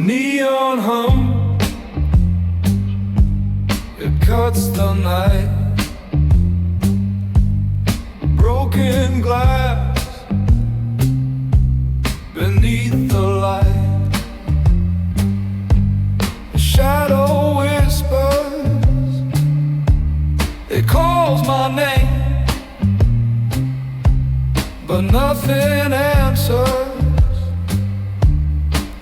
neon hum, it cuts the night. Broken glass beneath the light. The shadow whispers, it calls my name, but nothing answers.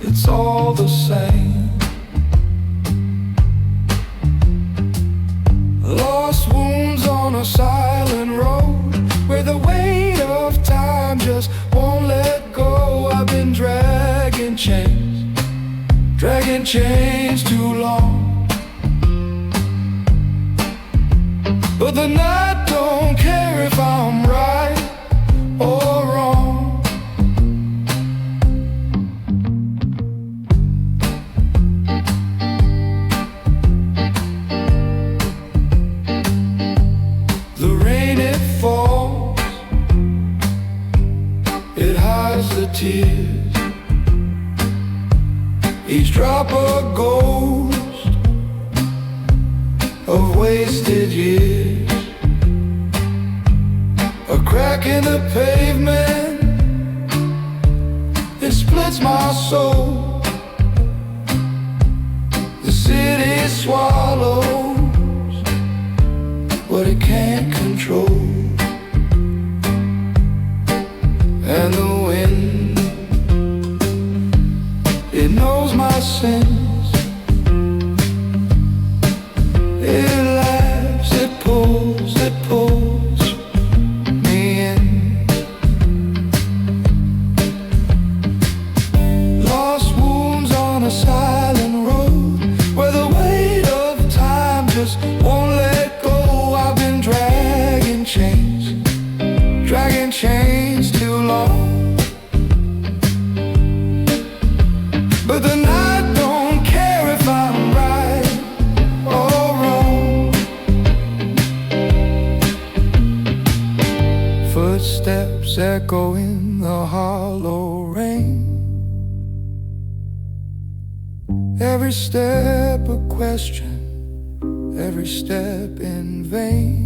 It's all the same. Lost wounds on a silent road, where the weight of time just won't let go. I've been dragging chains too long, but the night don't care if I'm right or wrong. The rain, it falls, it hides the tears. Each drop a ghost of wasted years. A crack in the pavement, it splits my soul. The city swallows what it can't control, and the wind, it knows my sins. It laughs, it pulls me in. Lost wounds on a silent road, where the weight of time just won't let go. I've been dragging chains too long, but the night don't care if I'm right or wrong. Footsteps echo in the hollow rain. Every step a question, every step in vain.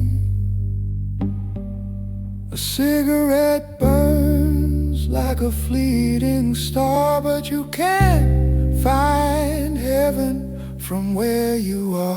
A cigarette burns like a fleeting star, but you can't find heaven from where you are.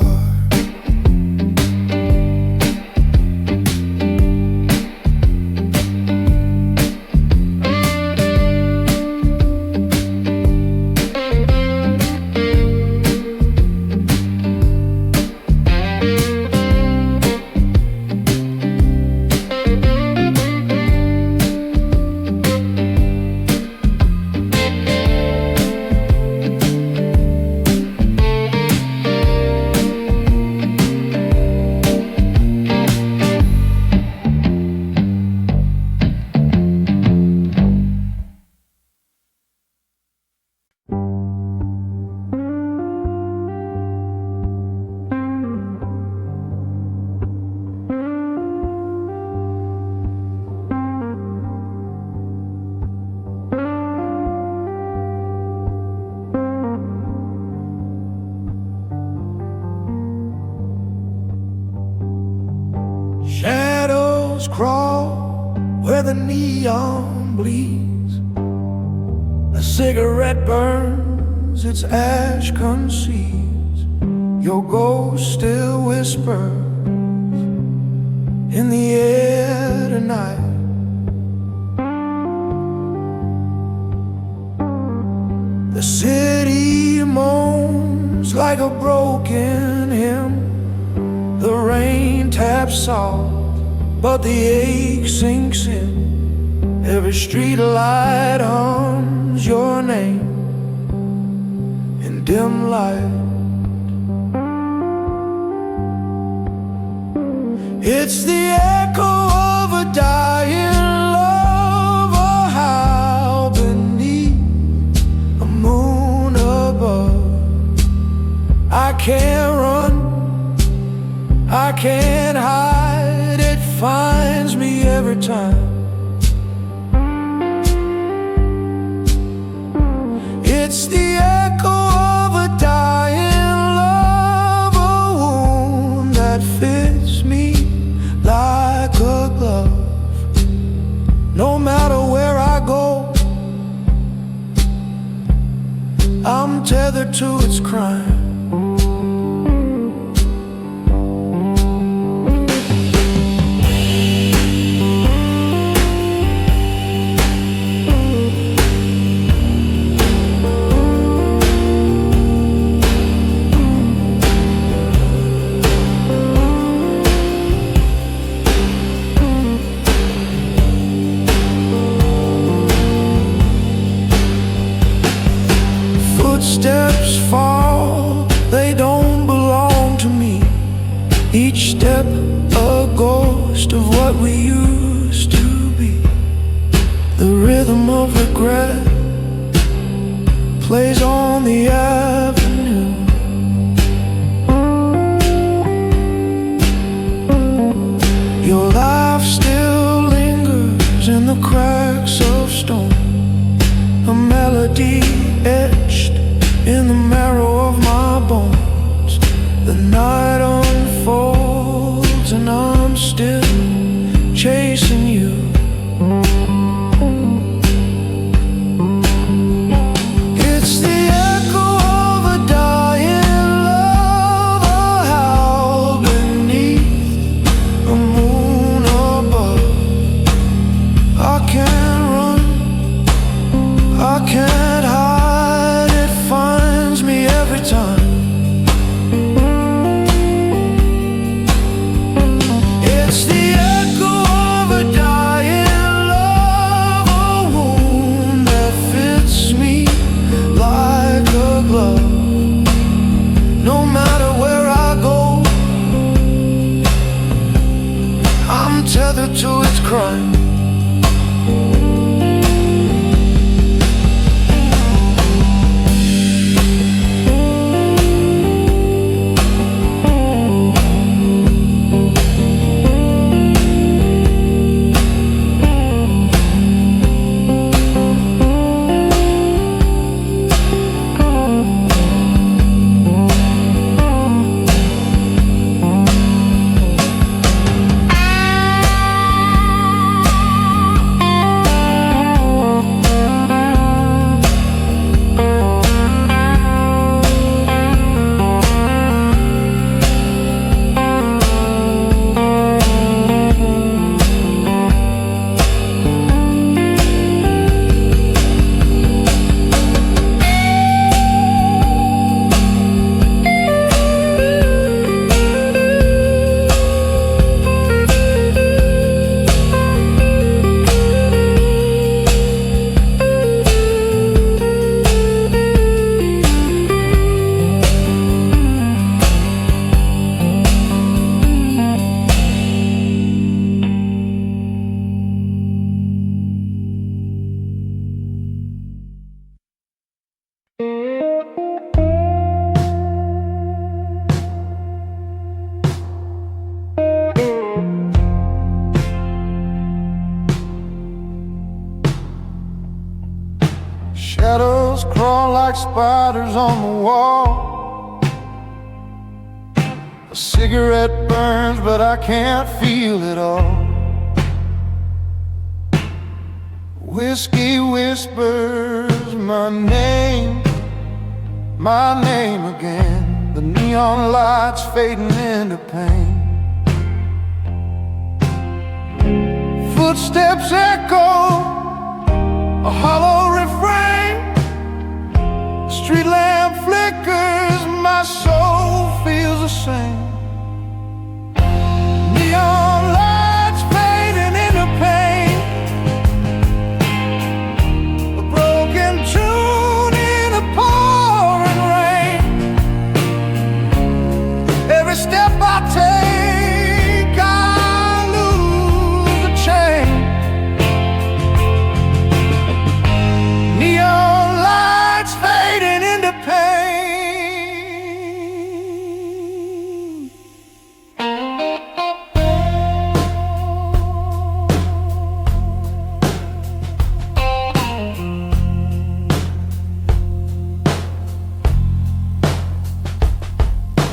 Shadows crawl where the neon bleeds. A cigarette burns, its ash conceals. Your ghost still whispers in the air tonight. The city moans like a broken hymn. The rain taps soft, but the ache sinks in. Every street light hums your name in dim light. It's the echo of a dying love, a howl beneath a moon above. I can't run, I can't hide, it finds me every time. It's the echo I'm tethered to its crime. Footsteps fall, they don't belong to me. Each step a ghost of what we used to be. The rhythm of regret plays on the avenue. Your life still lingers in the cracks of stone, a melody etched in the marrow of my bones. The night unfolds and I'm still chasing you. It's the echo of a dying love, a howl beneath a moon above. I can't run, I can't hide, it finds me every time. It's the echo of a dying love, a wound that fits me like a glove. No matter where I go, I'm tethered to its crime. Shadows crawl like spiders on the wall. A cigarette burns, but I can't feel it all. Whiskey whispers my name again. The neon lights fading into pain. Footsteps echo a hollow refrain. Street lamp flickers, my soul feels the same. Neon lights fading into pain. A broken tune in a pouring rain. Every step I take, I lose the chain. Neon lights fading into pain.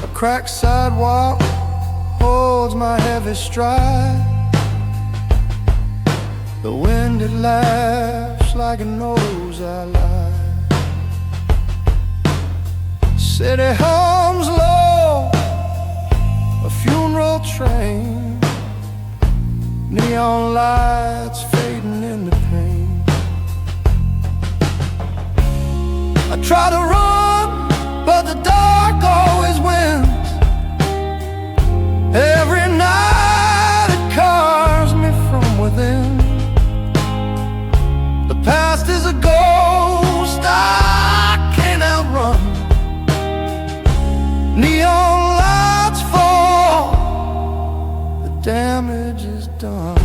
A cracked sidewalk holds my heavy stride. The wind, it laughs like it knows I lie. City hums low, a funeral train, neon lights fading into pain. I try to run, but the dark always wins. Every night it cars me from within. The past is a ghost I can't outrun. Neon lights fall, the damage is done.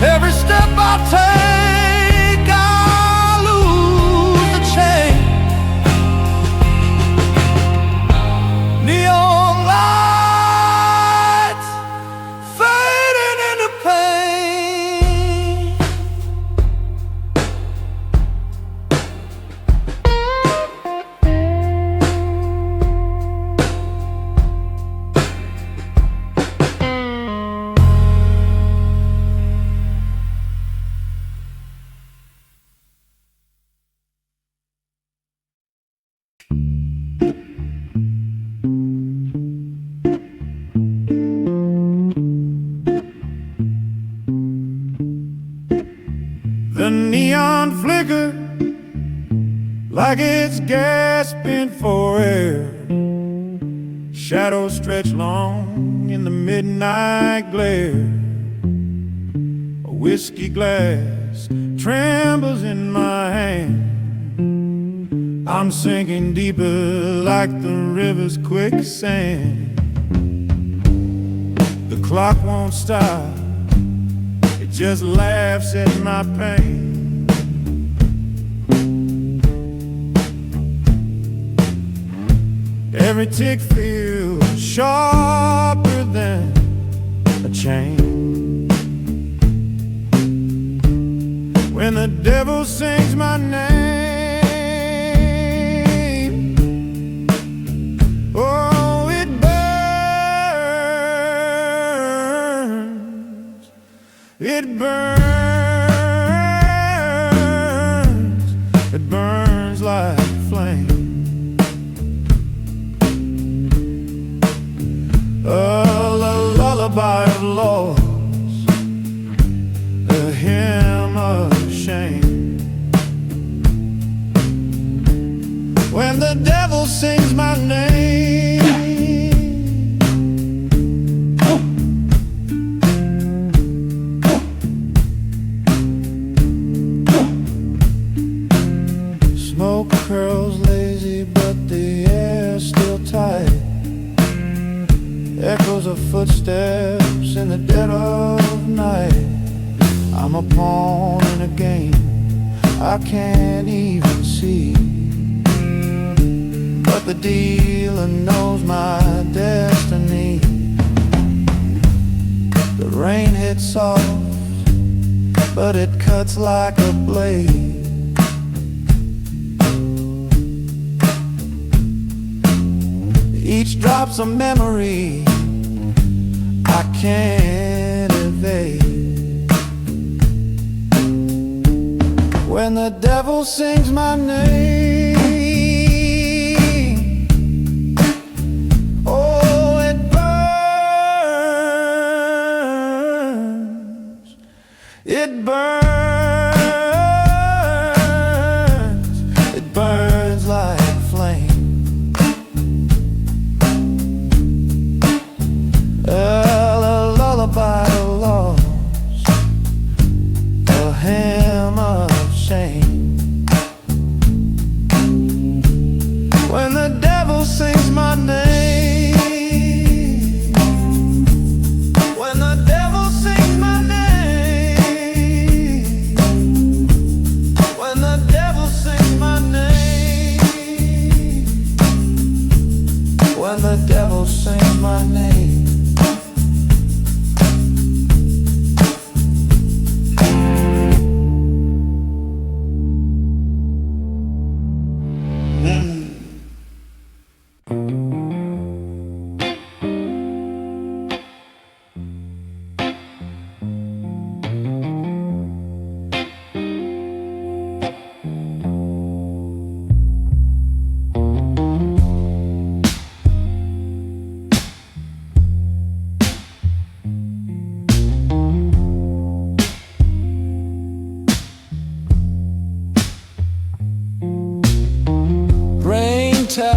Every step I take, I lose the chain. Neon lights fading into pain. The neon flicker like it's gasping for air. Shadows stretch long in the midnight glare. A whiskey glass trembles in my hand. I'm sinking deeper like the river's quicksand. The clock won't stop, it just laughs at my pain. Every tick feels sharper than a chain. When the devil sings my name, oh, it burns. It burns. It burns like flame. A lullaby of loss, a hymn of shame. When the devil sings my name, smoke curls lazy, but the air's still tight. Echoes of footsteps in the dead of night. I'm a pawn in a game I can't even see, but the dealer knows my destiny. The rain hits soft, but it cuts like a blade. Each drop's a memory I can't evade. When the devil sings my name, oh, it burns. It burns. It burns like flame. By the lost, a hymn of shame.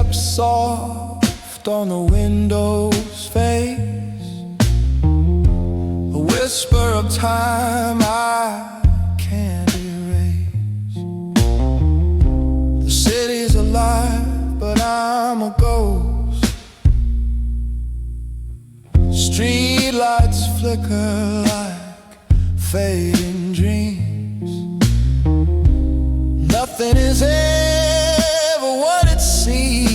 footsteps soft on the window's face, a whisper of time I can't erase. The city's alive, but I'm a ghost. Street lights flicker like fading dreams. Nothing is ever what it seems.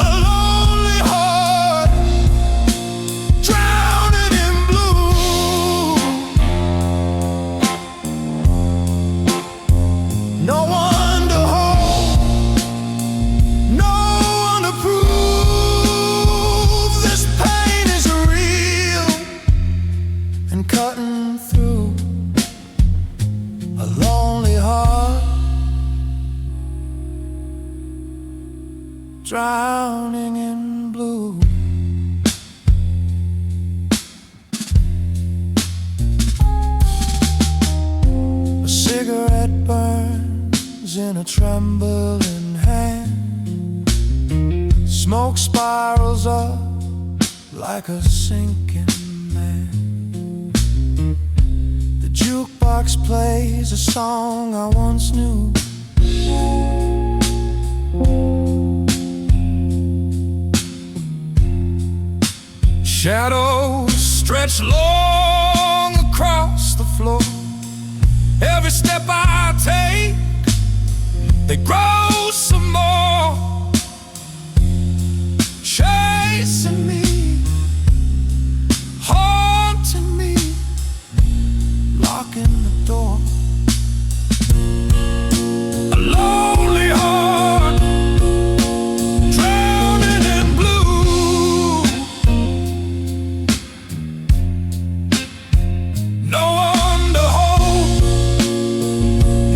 A lonely heart drowning in blue. No one to hold, no one to prove. This pain is real and cutting through. A lonely heart drowning in blue. A cigarette burns in a trembling hand. Smoke spirals up like a sinking man. The jukebox plays a song I once knew. Shadows stretch long across the floor. Every step I take, they grow some more, chasing me, haunting me, locking the door. A lonely heart drowning in blue. No one to hold,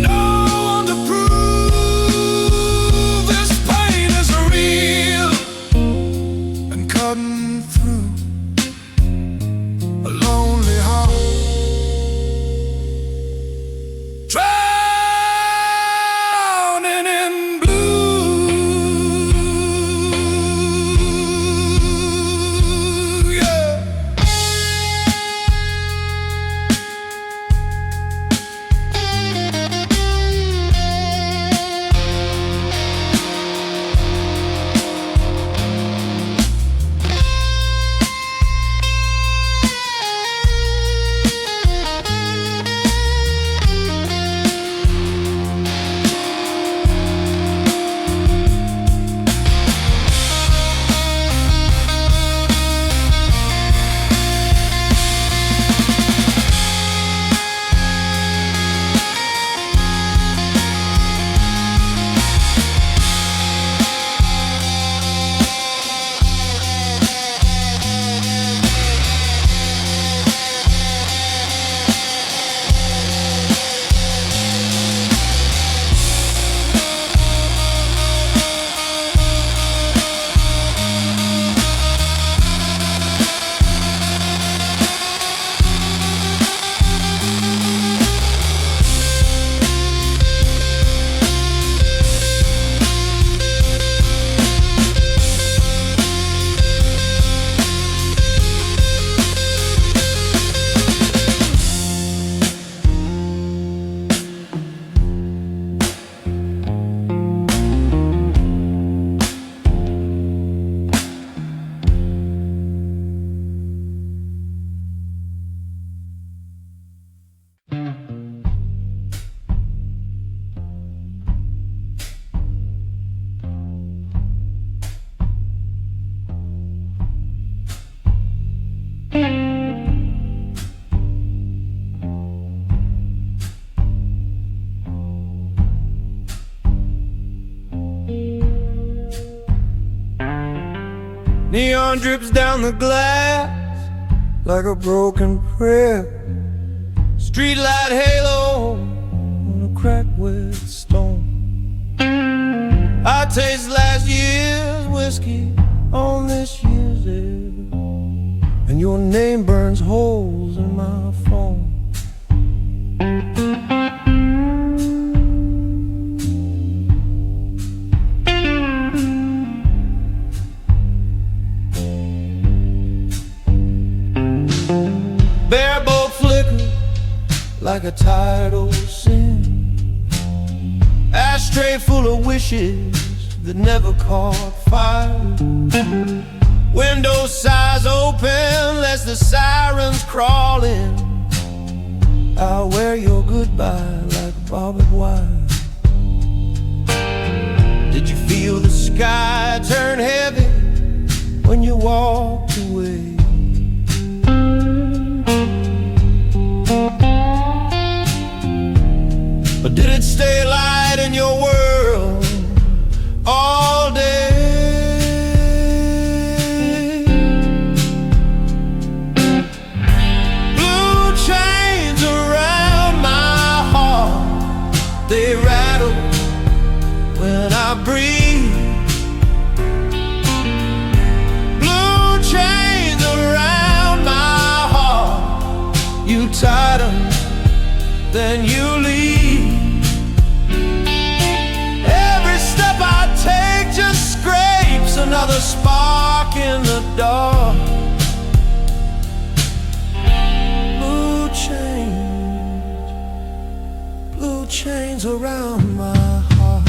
no one to prove. This pain is real and cutting through. A lonely heart drowning in blue. Yeah. Neon drips down the glass like a broken prayer. Streetlight halo on a cracked wet stone. I taste last year's whiskey on this year's air, and your name burns holes in my phone. like a tidal sin. Ashtray full of wishes that never caught fire. Window size open, lest the sirens crawl in. I'll wear your goodbye like barbed wire. Did you feel the sky turn heavy when you walked away? Or did it stay light in your world all day? Blue chains around my heart, they rattle when I breathe. Blue chains around my heart, you tie them, then you leave. Every step I take just scrapes another spark in the dark. Blue chains around my heart.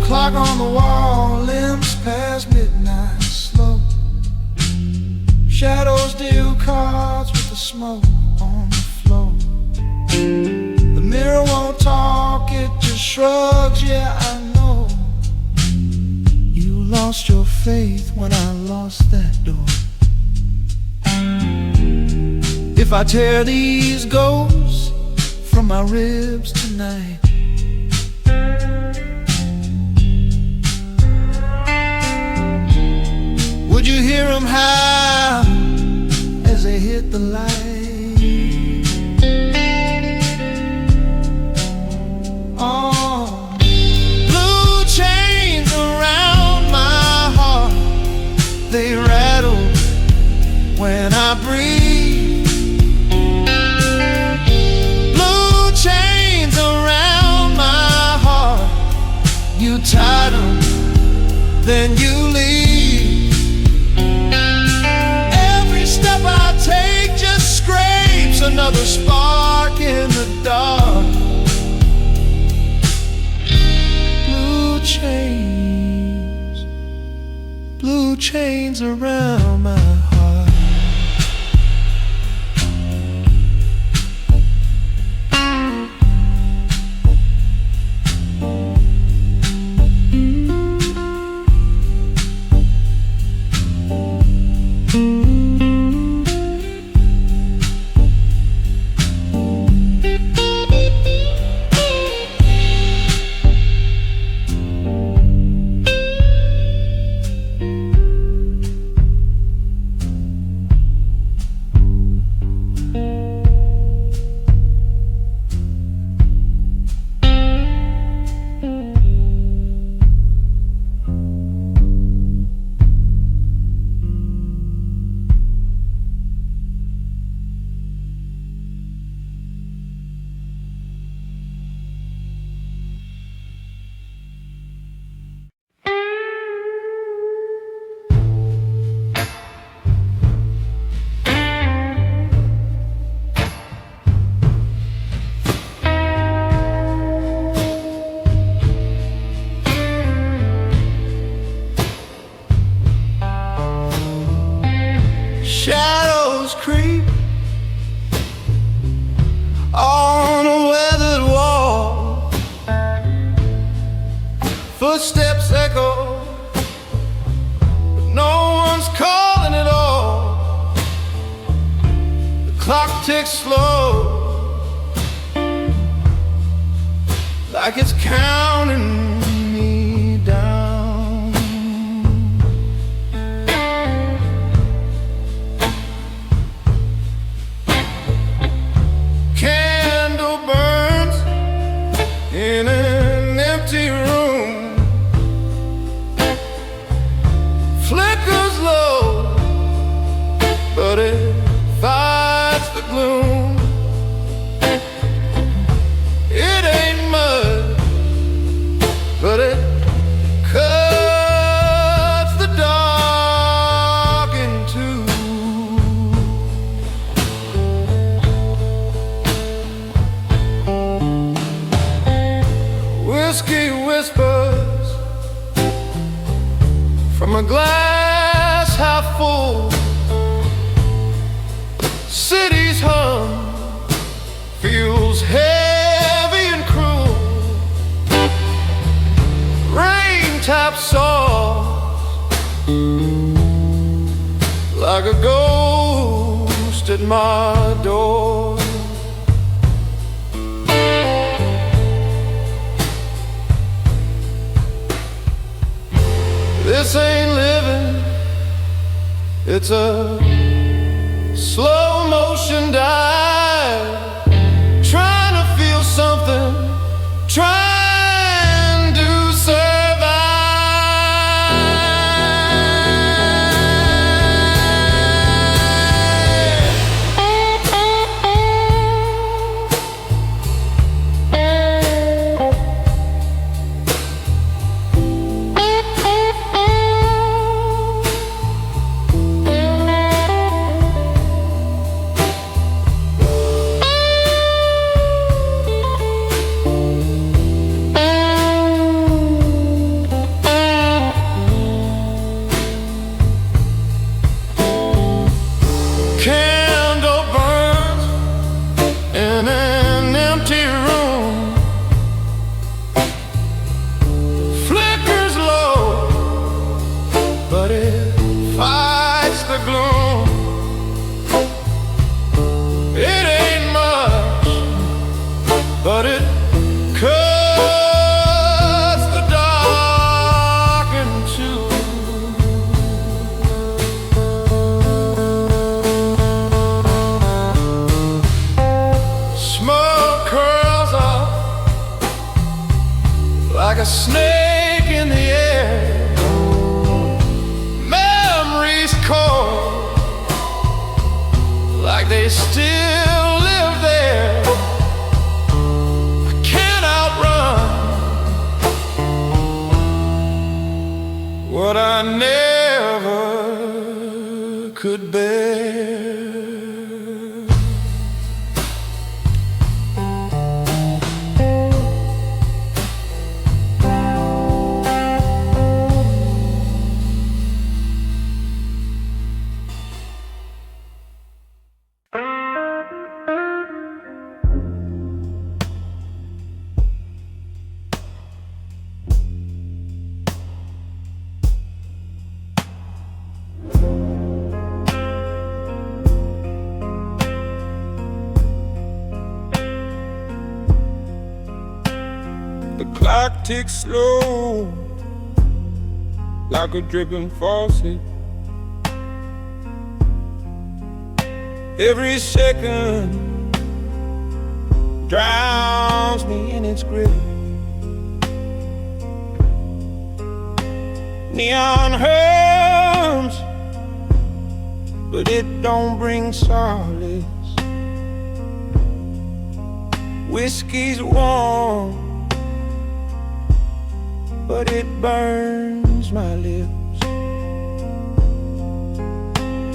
Clock on the wall, limbs past midnight slow. Shadows deal cards with the smoke on the floor. The mirror won't talk, it just shrugs, yeah I know. You lost your faith when I lost that door. If I tear these ghosts from my ribs tonight, would you hear them howl as they hit the light? Oh, blue chains around my heart, they rattle when I breathe. Blue chains around my heart, you tie them, then you leave. I take just scrapes another spark in the dark. Blue chains around my heart. Footsteps echo, but no one's calling at all. The clock ticks slow, like it's counting me down. Candle burns in an empty room, flickers low, but it fights the gloom. It ain't much, but it cuts the dark in two. Whiskey whispers from a glass half full. City's hum feels heavy and cruel. Rain taps soft like a ghost at my door. This ain't living, it's a slow motion dive, trying to feel something, trying to survive. Candle burns in an empty room, flickers low, but it fights the gloom. It ain't much, but it cuts the dark in two. Smoke curls up like a snake in the air. Memories cold, like they still live there. I can't outrun what I never could bear. The clock ticks slow, like a dripping faucet. Every second drowns me in its grip. Neon hums, but it don't bring solace. Whiskey's warm, but it burns my lips.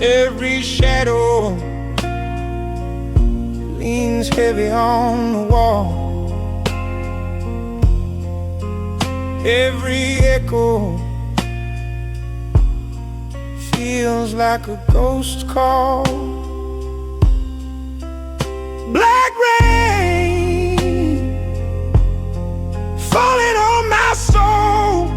Every shadow leans heavy on the wall. Every echo feels like a ghost call. Black rain falling on my soul.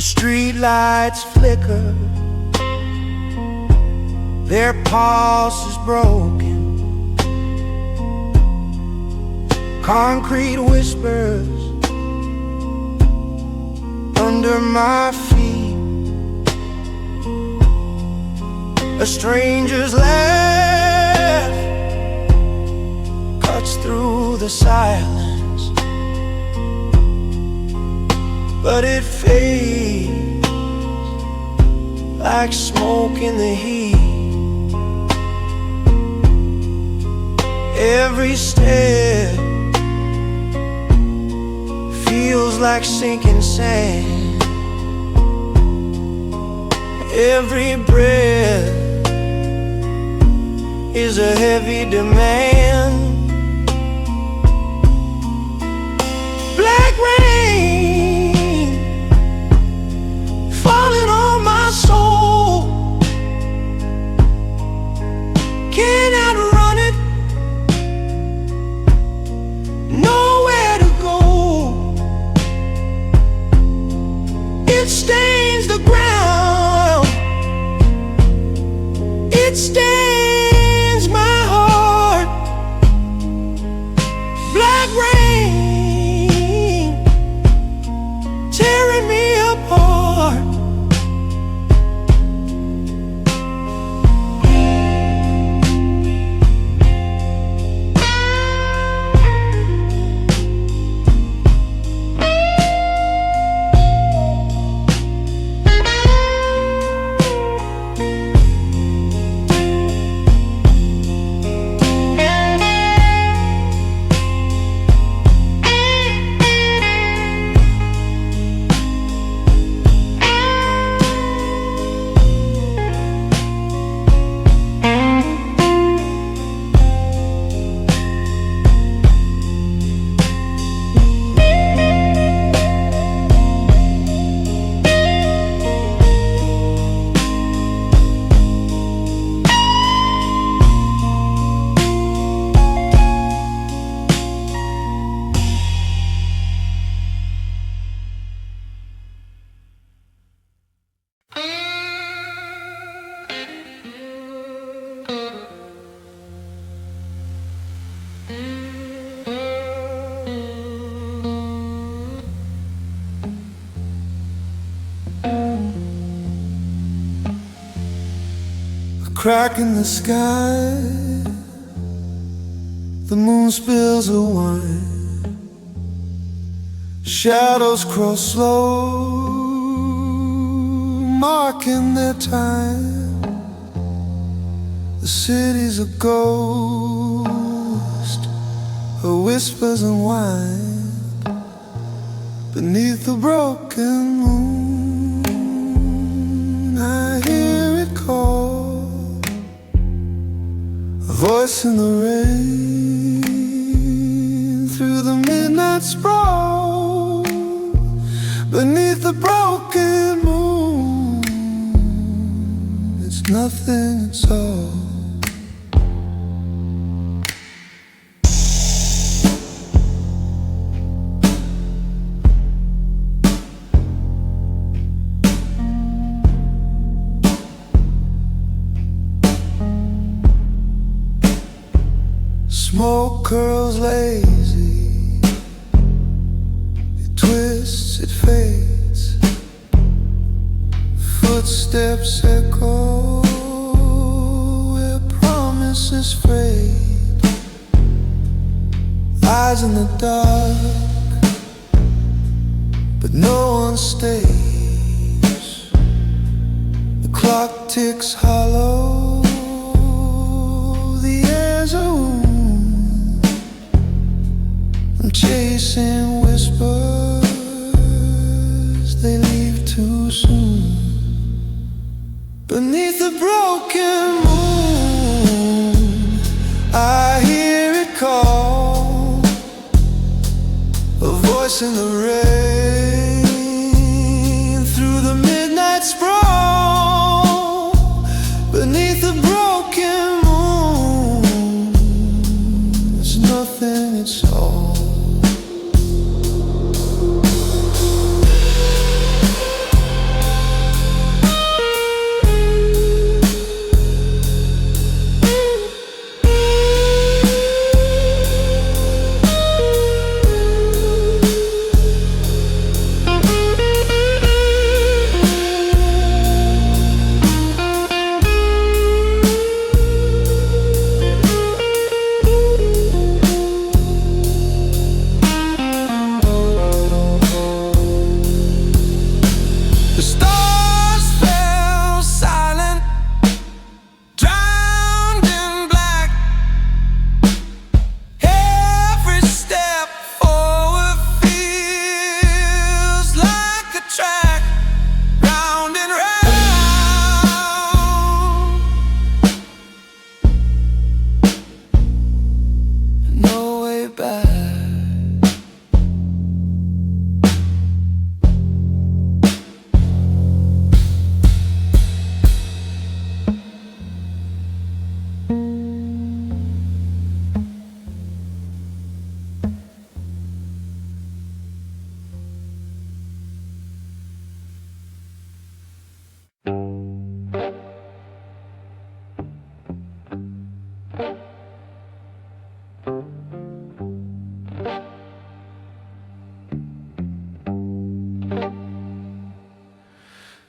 street lights flicker, their pulse is broken. Concrete whispers under my feet. A stranger's laugh cuts through the silence, but it fades like smoke in the heat. Every step feels like sinking sand. Every breath is a heavy demand. Black rain falling on my soul. Can't outrun it, nowhere to go. It stains the ground, it stains my heart. Black rain tearing me apart. Crack in the sky, the moon spills a wine. Shadows cross slow, marking their time. The city's a ghost, her whispers unwind beneath the broken moon. I hear it call, a voice in the rain, through the midnight sprawl, beneath the broken moon. It's nothing, it's all. Smoke curls lazy, it twists, it fades. Footsteps echo where promises fade. Eyes in the dark, but no one stays. The clock ticks hollow, the air's a wound. I'm chasing whispers, they leave too soon. Beneath the broken moon, I hear it call, a voice in the rain, through the midnight sprawl, beneath the broken moon. It's nothing, it's all.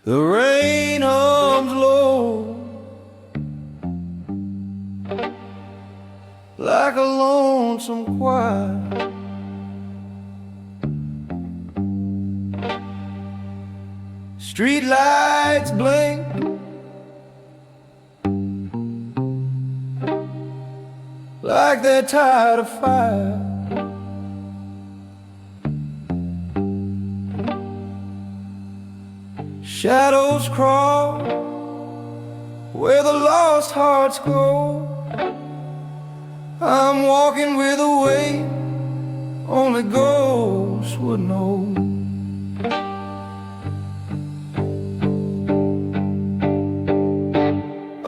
The rain hums low like a lonesome choir. Street lights blink like they're tired of fire. Shadows crawl where the lost hearts go. I'm walking with a weight only ghosts would know.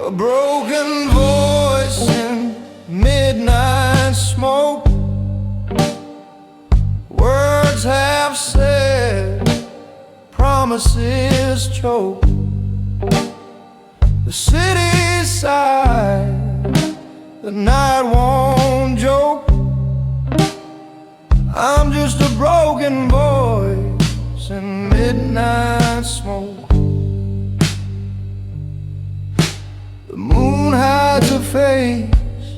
A broken voice in midnight smoke. Words half said, promises choke. The city's side, the night won't joke. I'm just a broken voice in midnight smoke. The moon hides her face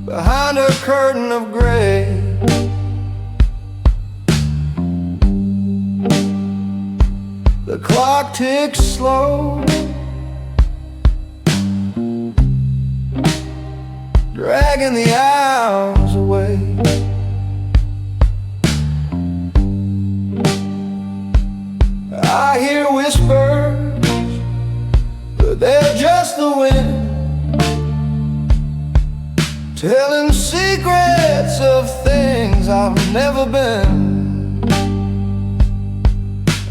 behind her curtain of gray. The clock ticks slow, dragging the hours away. I hear whispers, but they're just the wind, telling secrets of things I've never been.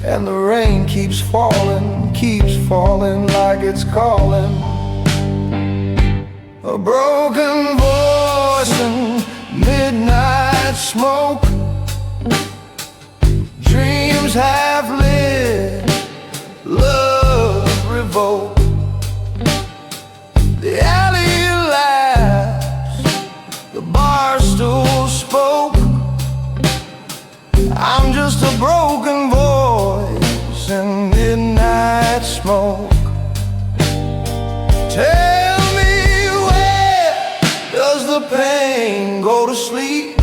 And the rain keeps falling like it's calling. A broken voice in midnight smoke. Dreams half lit, love revoked. The alley laughs, the bar stool spoke. I'm just a broken voice in midnight smoke. Tell me, where does the pain go to sleep?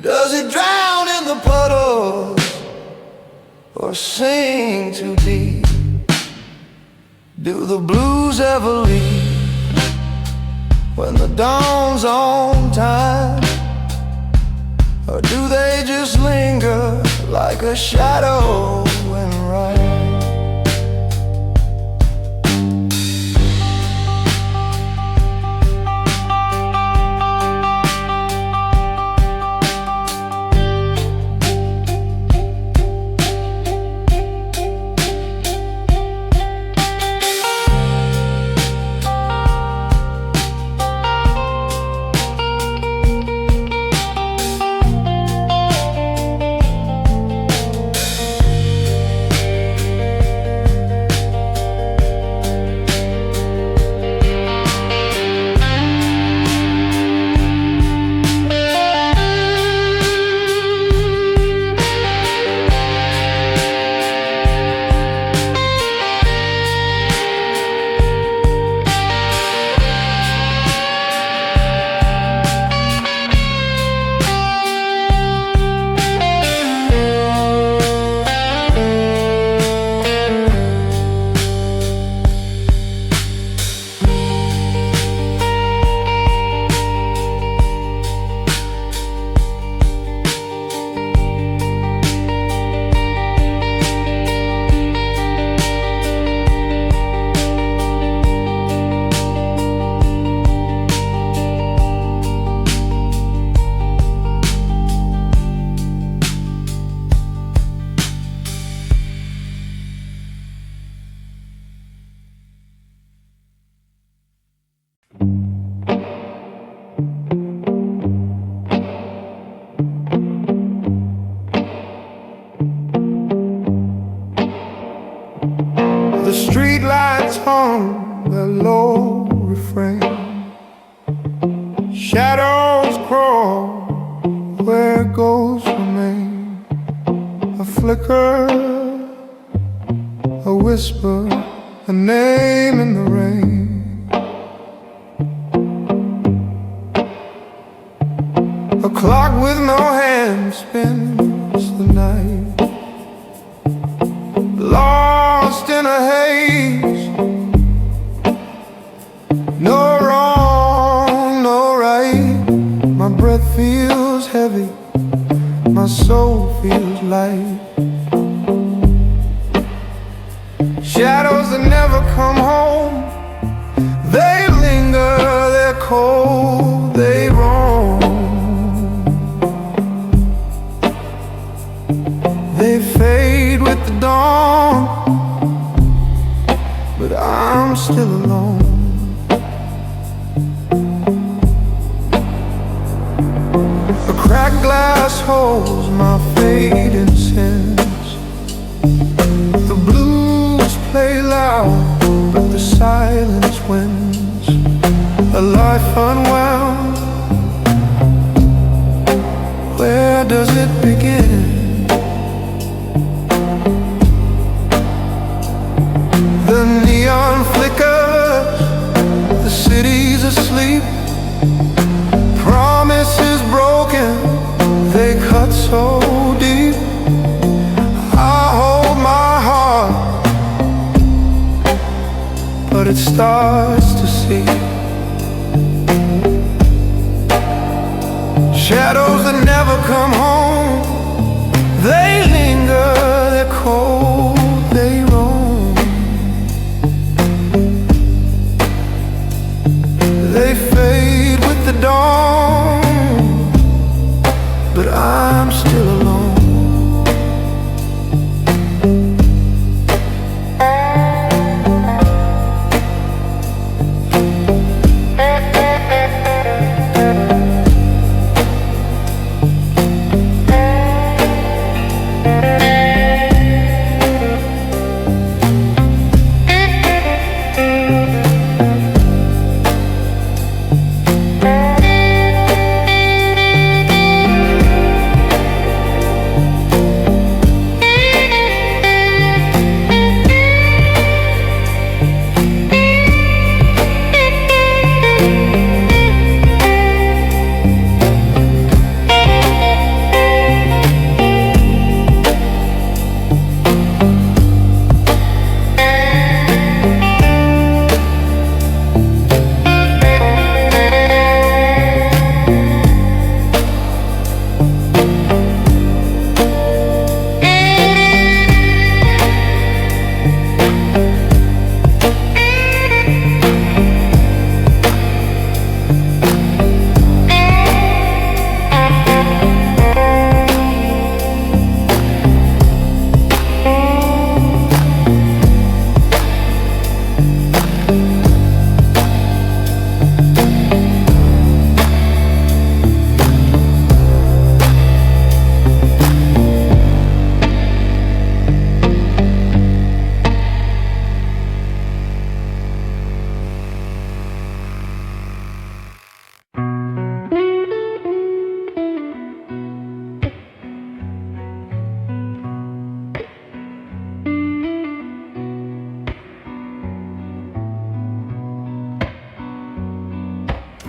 Does it drown in the puddles or sink too deep? Do the blues ever leave when the dawn's on time? Or do they just linger like a shadow and rhyme? The streetlights hum the low refrain. Shadows crawl where ghosts remain. A flicker, a whisper, a name in the rain. A clock with no hand spins the night, lost in a haze. No wrong, no right. My breath feels heavy, my soul feels light. Shadows that never come home, they linger, they're cold, they roam. They fade with the dawn, but I'm still alone. A cracked glass holds my fading sense. The blues play loud, but the silence wins. A life unwound, where does it begin? The neon flickers, the city's asleep. Promises broken, they cut so deep. I hold my heart, but it starts to see shadows that never come home. They linger, they're cold, they roam. They fade with the dawn, but I'm still alone.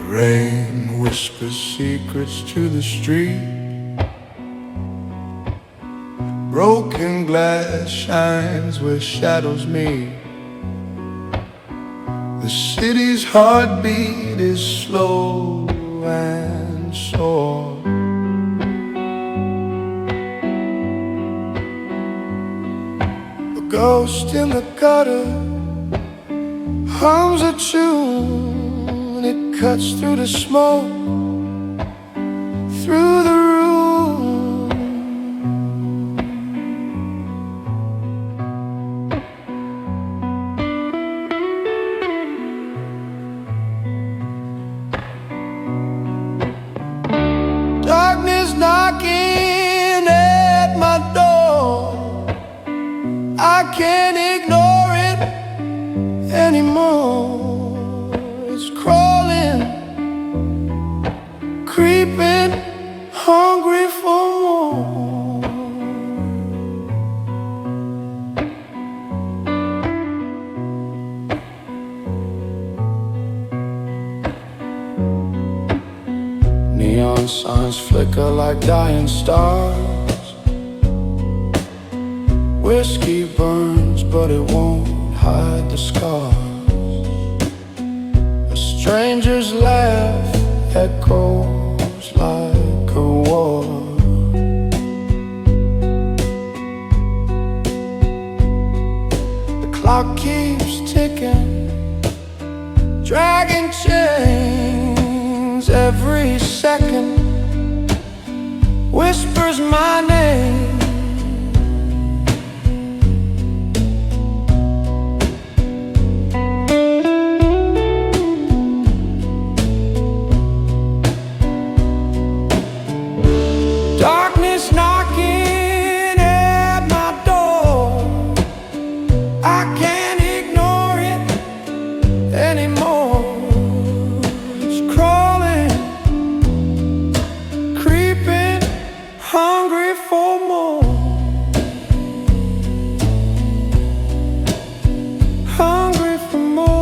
Rain whispers secrets to the street. Broken glass shines where shadows meet. The city's heartbeat is slow and sore. A ghost in the gutter hums a tune. It cuts through the smoke, through the room. Darkness knocking at my door. I can't ignore it anymore. It's crawling, creeping, hungry for more. signs flicker like dying stars. Whiskey burns, but it won't hide the scars. A stranger's laugh echoes like a war. The clock keeps ticking, dragging chains. Every second whispers my name. Darkness knocking at my door. I can't ignore it anymore. It's crawling, creeping, hungry for more. Hungry for more.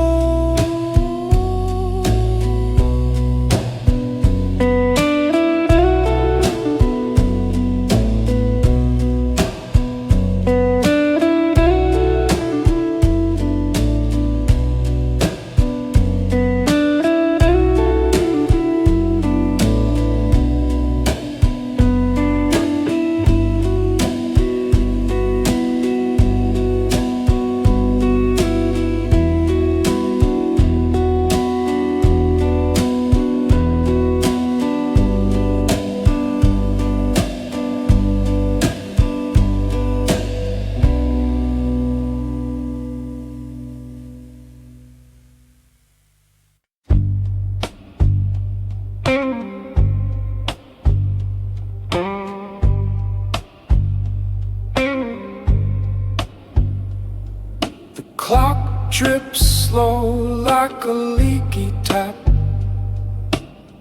Clock drips slow like a leaky tap.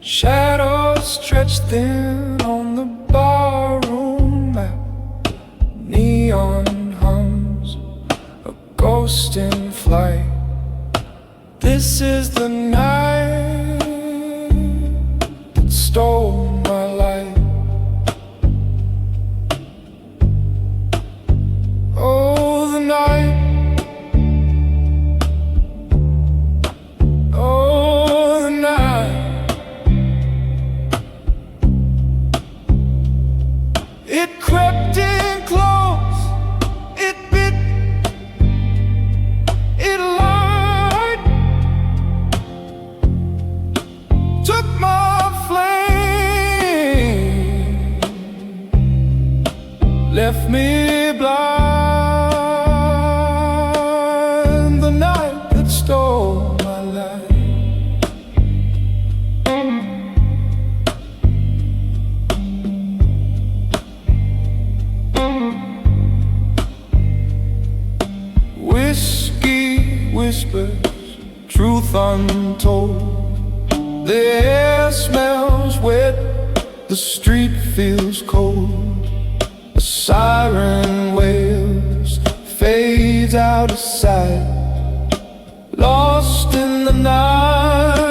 Shadows stretch thin on the barroom map. Neon hums, a ghost in flight. This is the night that stole my life. Oh, the night. It crept in close, it bit, it lied, took my flame, left me blind. The night that stole my life. Whiskey whispers, truth untold. The air smells wet, the street feels cold. A siren wails, fades out of sight, lost in the night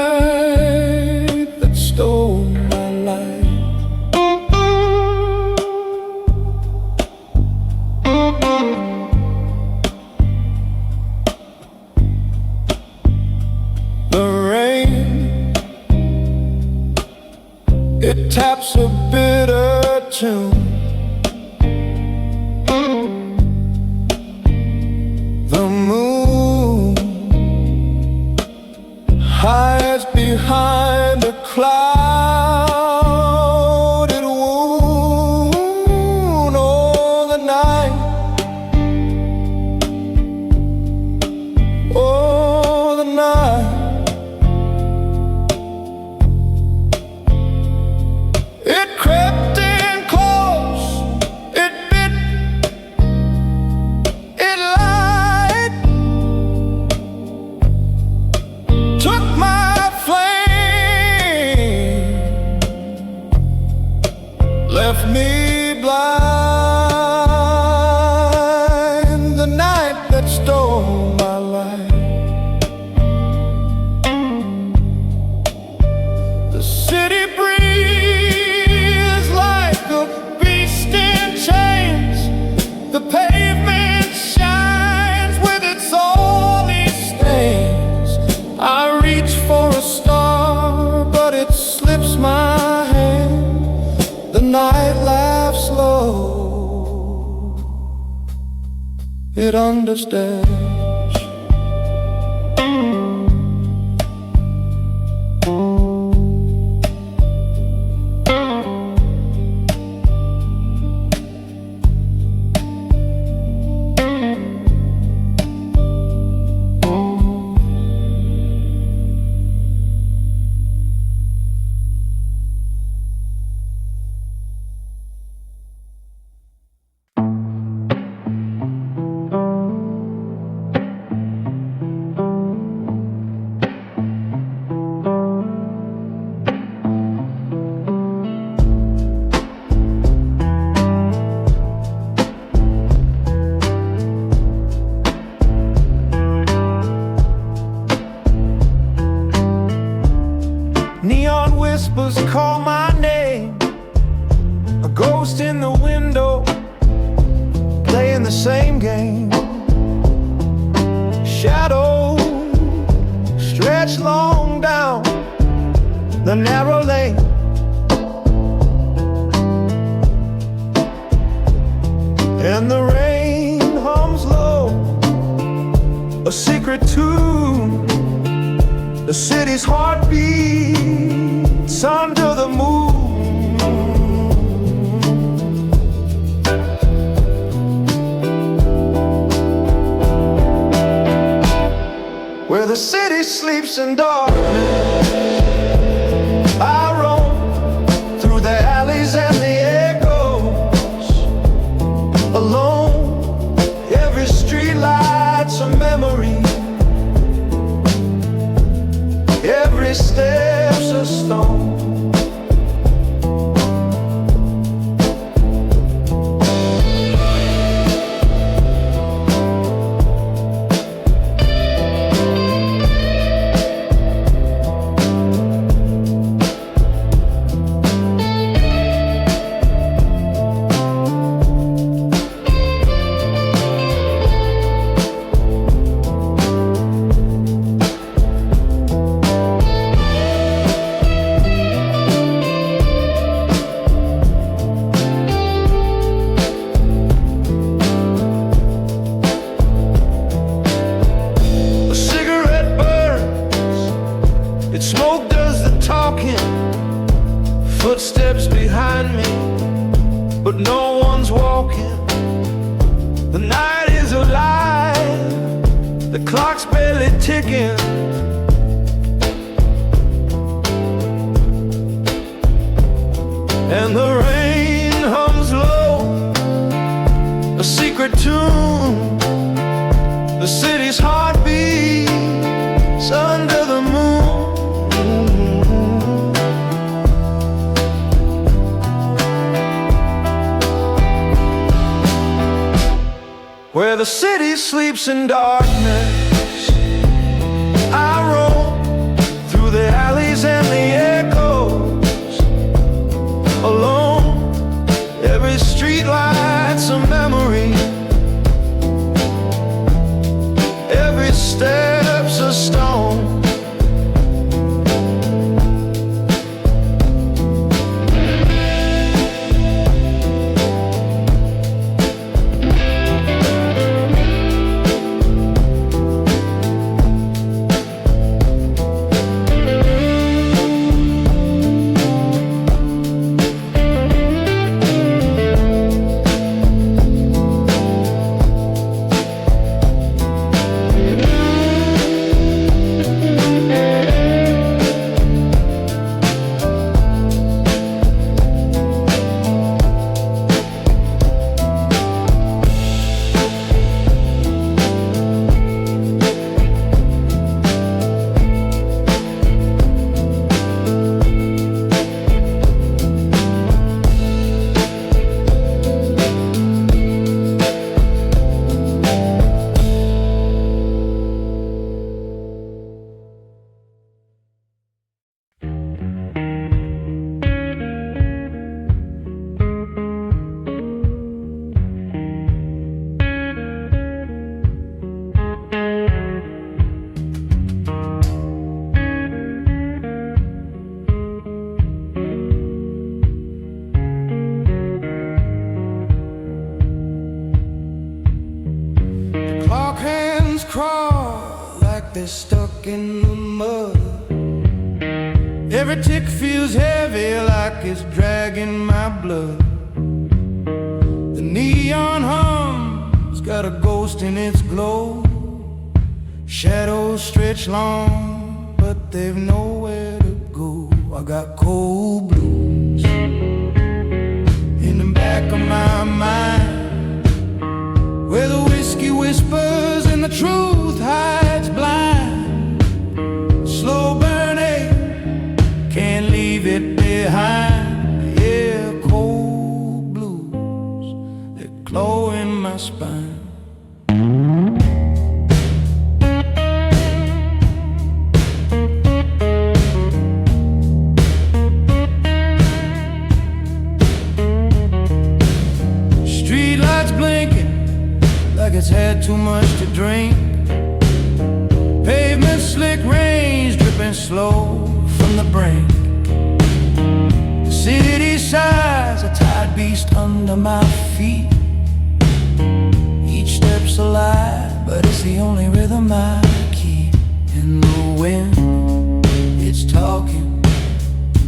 that stole my life. The rain, it taps a bitter tune. The moon hides behind a clouded wound. Oh, the night. Oh, the night. It crept in close, it bit, it lied, took my flame, left me blind. The night that stole my life. The city breeze it understands. Neon whispers call my name, a ghost in the window, playing the same game. Shadows stretch long down the narrow lane. And the rain hums low, a secret tune. The city's heart beats under the moon, where the city sleeps in darkness. I roam through the alleys and the echoes, alone. Every street light's a memory, every step's a stone. Smoke does the talking, footsteps behind me, but no one's walking. The night is alive, the clock's barely ticking. And the rain hums low, a secret tune. The city's heart beats under the moon, where the city sleeps in darkness. I roam through the alleys and the echoes, alone. Every street light's a memory, every step's a stone. crawl like they're stuck in the mud. Every tick feels heavy like it's dragging my blood. The neon hum's got a ghost in its glow. Shadows stretch long, but they've nowhere to go. I got cold blues in the back of my mind, where the whiskey whispers and the truth hides blind. Slow burning, can't leave it behind. Yeah, cold blues, they glow in my spine. Like it's had too much to drink. Pavement slick, rains dripping slow from the brink. The city sighs, a tired beast under my feet. Each step's a lie, but it's the only rhythm I keep. And the wind, it's talking,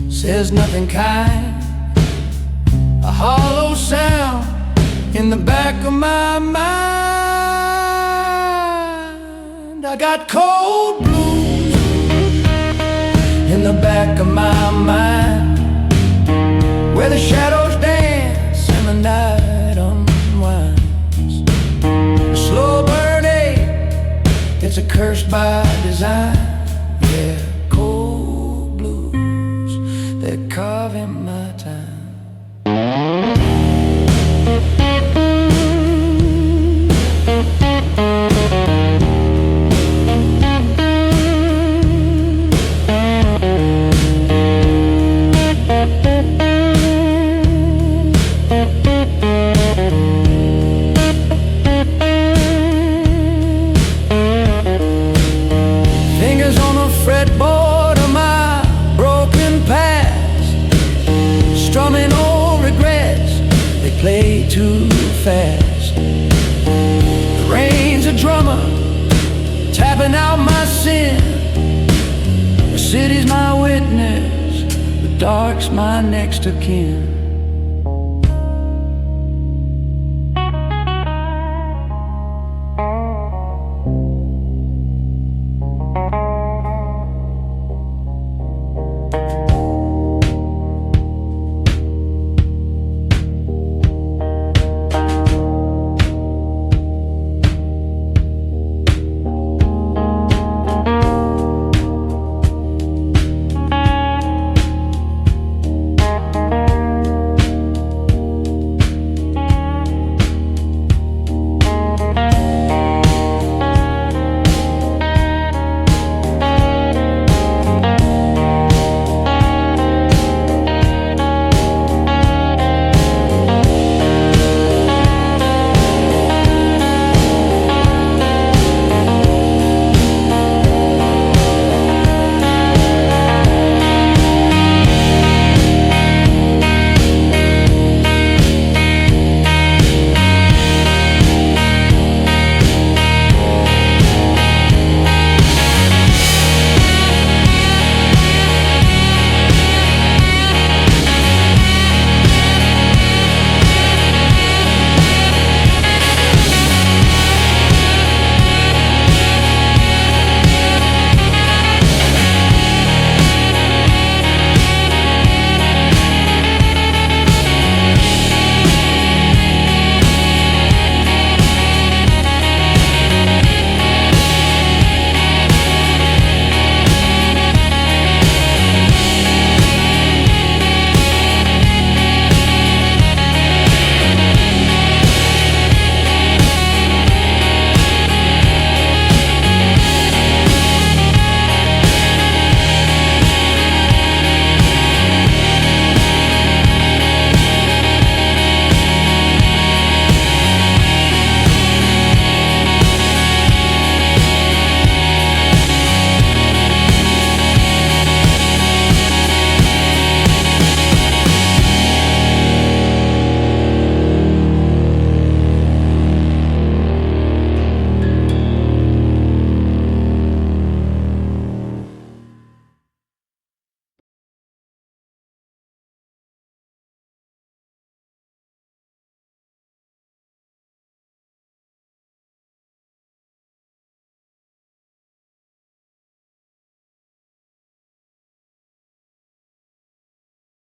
says nothing kind. A hollow sound in the back of my mind. I got cold blues in the back of my mind, where the shadows dance and the night unwinds. A slow burning, it's a curse by design. Yeah, cold blues, they're carving my time. Fingers on the fretboard of my broken past, strumming old regrets, they play too fast. The rain's a drummer, tapping out my sin. The city's my witness, the dark's my next of kin.